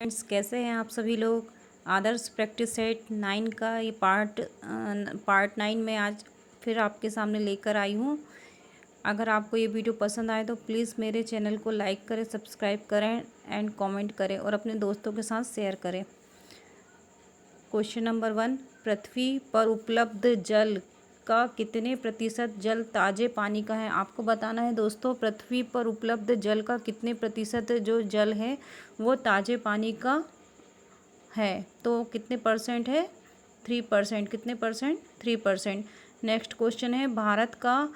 Friends, कैसे हैं आप सभी लोग। आदर्श प्रैक्टिस सेट 9 का ये पार्ट 9 में आज फिर आपके सामने लेकर आई हूँ। अगर आपको ये वीडियो पसंद आए तो प्लीज़ मेरे चैनल को लाइक करें, सब्सक्राइब करें एंड कमेंट करें और अपने दोस्तों के साथ शेयर करें। क्वेश्चन नंबर 1, पृथ्वी पर उपलब्ध जल का कितने प्रतिशत जल ताज़े पानी का है। आपको बताना है दोस्तों, पृथ्वी पर उपलब्ध जल का कितने प्रतिशत जो जल है वो ताज़े पानी का है। तो कितने परसेंट है? 3%। कितने परसेंट? 3%। नेक्स्ट क्वेश्चन है, भारत का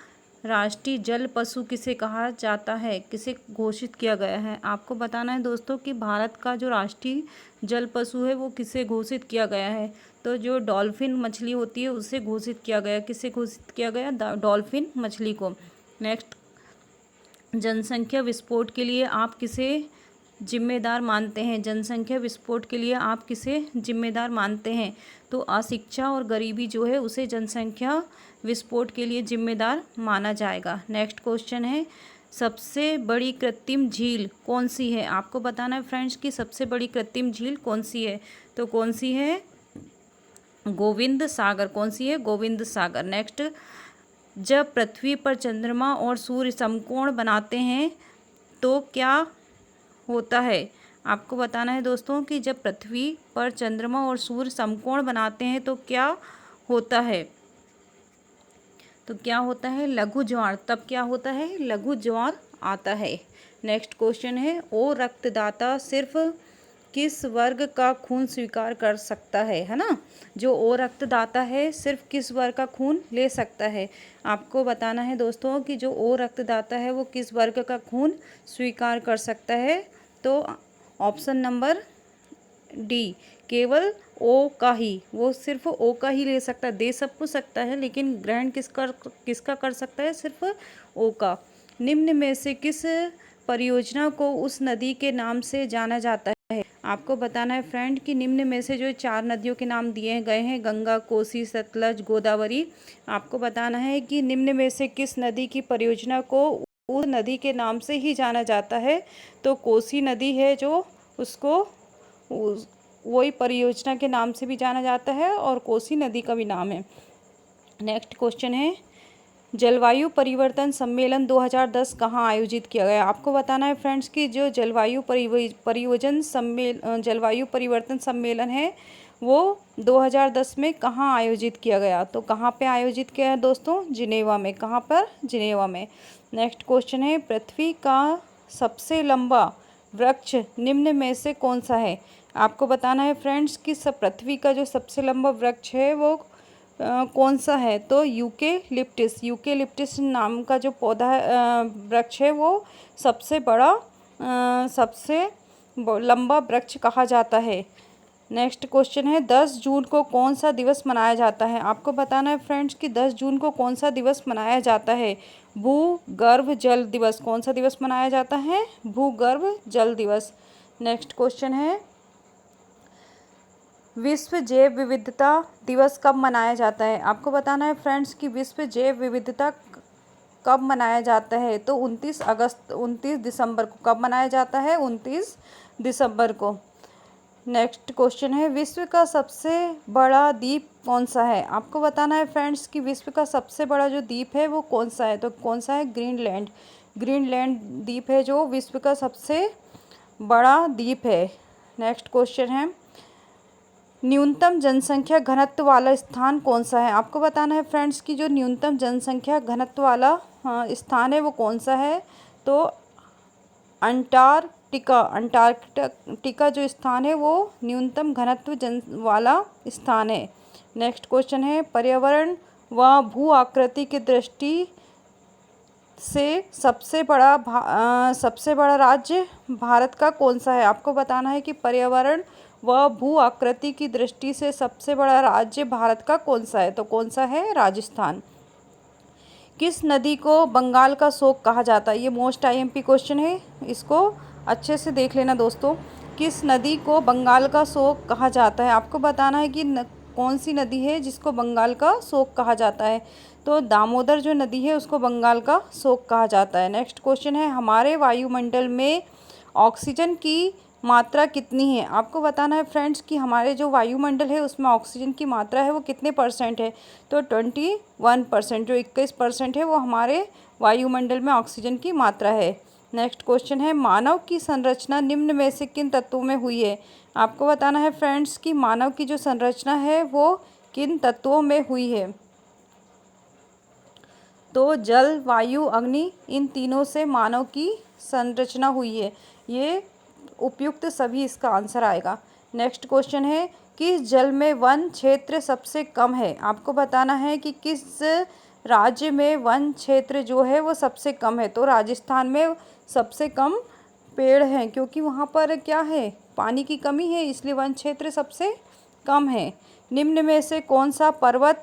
राष्ट्रीय जल पशु किसे कहा जाता है, किसे घोषित किया गया है। आपको बताना है दोस्तों कि भारत का जो राष्ट्रीय जल पशु है वो किसे घोषित किया गया है। तो जो डॉल्फिन मछली होती है उसे घोषित किया गया। किसे घोषित किया गया? डॉल्फिन मछली को। नेक्स्ट, जनसंख्या विस्फोट के लिए आप किसे जिम्मेदार मानते हैं। जनसंख्या विस्फोट के लिए आप किसे जिम्मेदार मानते हैं? तो अशिक्षा और गरीबी जो है उसे जनसंख्या विस्फोट के लिए जिम्मेदार माना जाएगा। नेक्स्ट क्वेश्चन है, सबसे बड़ी कृत्रिम झील कौन सी है। आपको बताना है फ्रेंड्स कि सबसे बड़ी कृत्रिम झील कौन सी है। तो कौन सी है? गोविंद सागर। कौन सी है? गोविंद सागर। नेक्स्ट, जब पृथ्वी पर चंद्रमा और सूर्य समकोण बनाते हैं तो क्या होता है। आपको बताना है दोस्तों कि जब पृथ्वी पर चंद्रमा और सूर्य समकोण बनाते हैं तो क्या होता है। तो क्या होता है? लघु ज्वार। तब क्या होता है? लघु ज्वार आता है। नेक्स्ट क्वेश्चन है, ओ रक्तदाता सिर्फ किस वर्ग का खून स्वीकार कर सकता है ना। जो ओ रक्तदाता है सिर्फ किस वर्ग का खून ले सकता है। आपको बताना है दोस्तों कि जो ओ रक्तदाता है वो किस वर्ग का खून स्वीकार कर सकता है। तो ऑप्शन नंबर डी, केवल ओ का ही, वो सिर्फ ओ का ही ले सकता है। दे सब कुछ सकता है लेकिन ग्रहण किसका कर सकता है? सिर्फ ओ का। निम्न में से किस परियोजना को उस नदी के नाम से जाना जाता है। आपको बताना है फ्रेंड कि निम्न में से जो 4 नदियों के नाम दिए गए हैं, गंगा, कोसी, सतलज, गोदावरी। आपको बताना है कि निम्न में से किस नदी की परियोजना को उस नदी के नाम से ही जाना जाता है। तो कोसी नदी है जो, उसको वही परियोजना के नाम से भी जाना जाता है और कोसी नदी का भी नाम है। नेक्स्ट क्वेश्चन है, जलवायु परिवर्तन सम्मेलन 2010 कहाँ आयोजित किया गया। आपको बताना है फ्रेंड्स कि जो जलवायु परिवर्तन सम्मेलन है वो 2010 में कहाँ आयोजित किया गया। तो कहाँ पे आयोजित किया है दोस्तों? जिनेवा में। कहाँ पर? जिनेवा में। नेक्स्ट क्वेश्चन है, पृथ्वी का सबसे लंबा वृक्ष निम्न में से कौन सा है। आपको बताना है फ्रेंड्स कि पृथ्वी का जो सबसे लंबा वृक्ष है वो कौन सा है। तो यूकेलिप्टिस नाम का जो पौधा वृक्ष है वो सबसे बड़ा सबसे लंबा वृक्ष कहा जाता है। नेक्स्ट क्वेश्चन है, 10 जून को कौन सा दिवस मनाया जाता है। आपको बताना है फ्रेंड्स कि 10 जून को कौन सा दिवस मनाया जाता है। भूगर्भ जल दिवस। कौन सा दिवस मनाया जाता है? भूगर्भ जल दिवस। नेक्स्ट क्वेश्चन है, विश्व जैव विविधता दिवस कब मनाया जाता है। आपको बताना है फ्रेंड्स कि विश्व जैव विविधता कब मनाया जाता है। तो 29 दिसंबर को। कब मनाया जाता है? 29 दिसंबर को। नेक्स्ट क्वेश्चन है, विश्व का सबसे बड़ा द्वीप कौन सा है। आपको बताना है फ्रेंड्स कि विश्व का सबसे बड़ा जो द्वीप है वो कौन सा है। तो कौन सा है? ग्रीनलैंड। ग्रीनलैंड द्वीप है जो विश्व का सबसे बड़ा द्वीप है। नेक्स्ट क्वेश्चन है, न्यूनतम जनसंख्या घनत्व वाला स्थान कौन सा है। आपको बताना है फ्रेंड्स कि जो न्यूनतम जनसंख्या घनत्व वाला स्थान है वो कौन सा है। तो अंटार्कटिका जो स्थान है वो न्यूनतम घनत्व वाला स्थान है। नेक्स्ट क्वेश्चन है, पर्यावरण व भू आकृति की दृष्टि से सबसे बड़ा राज्य भारत का कौन सा है। आपको बताना है कि पर्यावरण व भू आकृति की दृष्टि से सबसे बड़ा राज्य भारत का कौन सा है। तो कौन सा है? राजस्थान। किस नदी को बंगाल का शोक कहा जाता है। ये मोस्ट आईएमपी क्वेश्चन है, इसको अच्छे से देख लेना दोस्तों। किस नदी को बंगाल का शोक कहा जाता है। आपको बताना है कि कौन सी नदी है जिसको बंगाल का शोक कहा जाता है। तो दामोदर जो नदी है उसको बंगाल का शोक कहा जाता है। नेक्स्ट क्वेश्चन है, हमारे वायुमंडल में ऑक्सीजन की मात्रा कितनी है। आपको बताना है फ्रेंड्स कि हमारे जो वायुमंडल है उसमें ऑक्सीजन की मात्रा है वो कितने परसेंट है, तो 21%। जो 21% है वो हमारे वायुमंडल में ऑक्सीजन की मात्रा है। नेक्स्ट क्वेश्चन है, मानव की संरचना निम्न में से किन तत्वों में हुई है। आपको बताना है फ्रेंड्स कि मानव की जो संरचना है वो किन तत्वों में हुई है। तो जल, वायु, अग्नि, इन तीनों से मानव की संरचना हुई है। ये उपयुक्त सभी इसका आंसर आएगा। नेक्स्ट क्वेश्चन है, किस जल में वन क्षेत्र सबसे कम है। आपको बताना है कि किस राज्य में वन क्षेत्र जो है वो सबसे कम है। तो राजस्थान में सबसे कम पेड़ हैं, क्योंकि वहाँ पर क्या है, पानी की कमी है, इसलिए वन क्षेत्र सबसे कम है। निम्न में से कौन सा पर्वत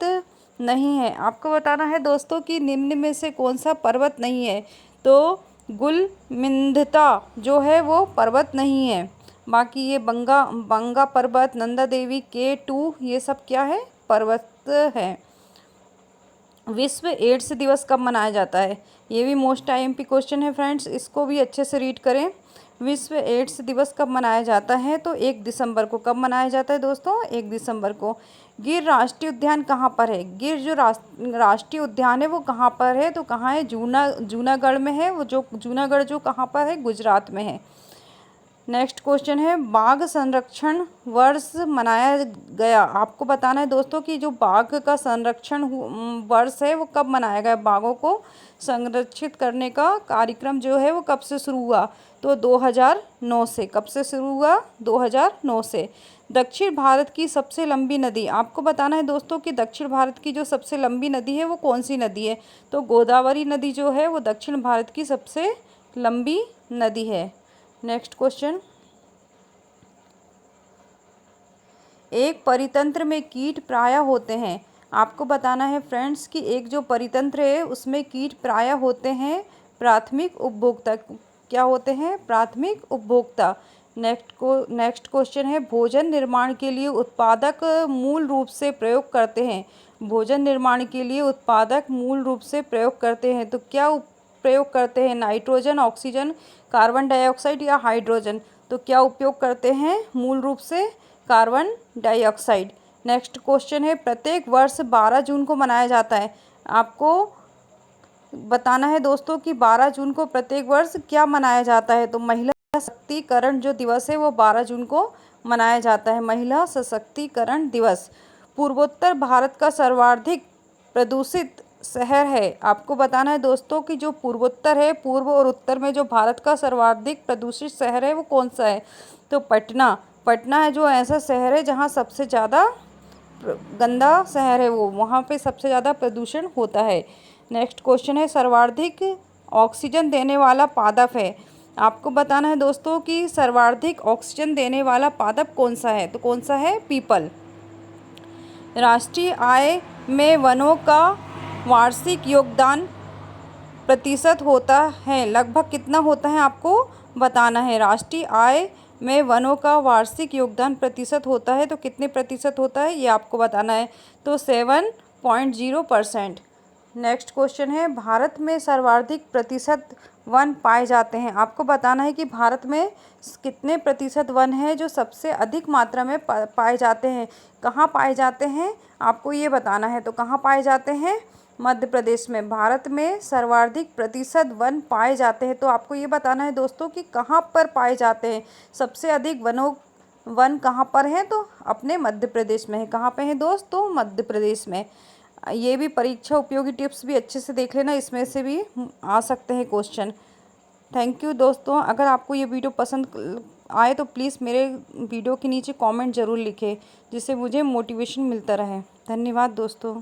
नहीं है। आपको बताना है दोस्तों कि निम्न में से कौन सा पर्वत नहीं है। तो गुलमिंधता जो है वो पर्वत नहीं है। बाकी ये बंगा पर्वत, नंदा देवी, K2 ये सब क्या है, पर्वत है। विश्व एड्स दिवस कब मनाया जाता है। ये भी मोस्ट IMP क्वेश्चन है फ्रेंड्स, इसको भी अच्छे से रीड करें। विश्व एड्स दिवस कब मनाया जाता है, तो 1 दिसंबर को। कब मनाया जाता है दोस्तों, 1 दिसंबर को। गिर राष्ट्रीय उद्यान कहाँ पर है। गिर जो राष्ट्रीय उद्यान है वो कहाँ पर है, तो कहाँ है, जूनागढ़ में है। वो जो जूनागढ़ जो कहाँ पर है, गुजरात में है। नेक्स्ट क्वेश्चन है, बाघ संरक्षण वर्ष मनाया गया। आपको बताना है दोस्तों कि जो बाघ का संरक्षण वर्ष है वो कब मनाया गया। बाघों को संरक्षित करने का कार्यक्रम जो है वो कब से शुरू हुआ, तो 2009 से। कब से शुरू हुआ, 2009 से। दक्षिण भारत की सबसे लंबी नदी। आपको बताना है दोस्तों कि दक्षिण भारत की जो सबसे लंबी नदी है वो कौन सी नदी है, तो गोदावरी नदी जो है वो दक्षिण भारत की सबसे लंबी नदी है। नेक्स्ट क्वेश्चन, एक परितंत्र में कीट प्रायः होते हैं। आपको बताना है फ्रेंड्स कि एक जो परितंत्र है उसमें कीट प्रायः होते हैं प्राथमिक उपभोक्ता। क्या होते हैं, प्राथमिक उपभोक्ता। नेक्स्ट क्वेश्चन है, भोजन निर्माण के लिए उत्पादक मूल रूप से प्रयोग करते हैं। भोजन निर्माण के लिए उत्पादक मूल रूप से प्रयोग करते हैं, तो क्या प्रयोग करते हैं, नाइट्रोजन, ऑक्सीजन, कार्बन डाइऑक्साइड या हाइड्रोजन। तो क्या उपयोग करते हैं, मूल रूप से कार्बन डाइऑक्साइड। नेक्स्ट क्वेश्चन है, प्रत्येक वर्ष 12 जून को मनाया जाता है। आपको बताना है दोस्तों कि 12 जून को प्रत्येक वर्ष क्या मनाया जाता है, तो महिला सशक्तिकरण जो दिवस है वो 12 जून को मनाया जाता है, महिला सशक्तिकरण दिवस। पूर्वोत्तर भारत का सर्वाधिक प्रदूषित शहर है। आपको बताना है दोस्तों कि जो पूर्वोत्तर है, पूर्व और उत्तर में जो भारत का सर्वाधिक प्रदूषित शहर है वो कौन सा है, तो पटना। पटना है जो ऐसा शहर है जहाँ सबसे ज़्यादा गंदा शहर है, वो वहाँ पे सबसे ज़्यादा प्रदूषण होता है। नेक्स्ट क्वेश्चन है, सर्वाधिक ऑक्सीजन देने वाला पादप है। आपको बताना है दोस्तों कि सर्वाधिक ऑक्सीजन देने वाला पादप कौन सा है, तो कौन सा है, पीपल। राष्ट्रीय आय में वनों का वार्षिक योगदान प्रतिशत होता है, लगभग कितना होता है, आपको बताना है। राष्ट्रीय आय में वनों का वार्षिक योगदान प्रतिशत होता है, तो कितने प्रतिशत होता है ये आपको बताना है, तो 7.0%। नेक्स्ट क्वेश्चन है, भारत में सर्वाधिक प्रतिशत वन पाए जाते हैं। आपको बताना है कि भारत में कितने प्रतिशत वन है जो सबसे अधिक मात्रा में पाए जाते हैं, कहाँ पाए जाते हैं, आपको ये बताना है। तो कहाँ पाए जाते हैं, मध्य प्रदेश में। भारत में सर्वाधिक प्रतिशत वन पाए जाते हैं, तो आपको ये बताना है दोस्तों कि कहाँ पर पाए जाते हैं, सबसे अधिक वन कहाँ पर हैं, तो अपने मध्य प्रदेश में है। कहाँ पे हैं दोस्तों, मध्य प्रदेश में। ये भी परीक्षा उपयोगी टिप्स भी अच्छे से देख लेना, इसमें से भी आ सकते हैं क्वेश्चन। थैंक यू दोस्तों, अगर आपको ये वीडियो पसंद आए तो प्लीज़ मेरे वीडियो के नीचे कमेंट ज़रूर लिखें, जिससे मुझे मोटिवेशन मिलता रहे। धन्यवाद दोस्तों।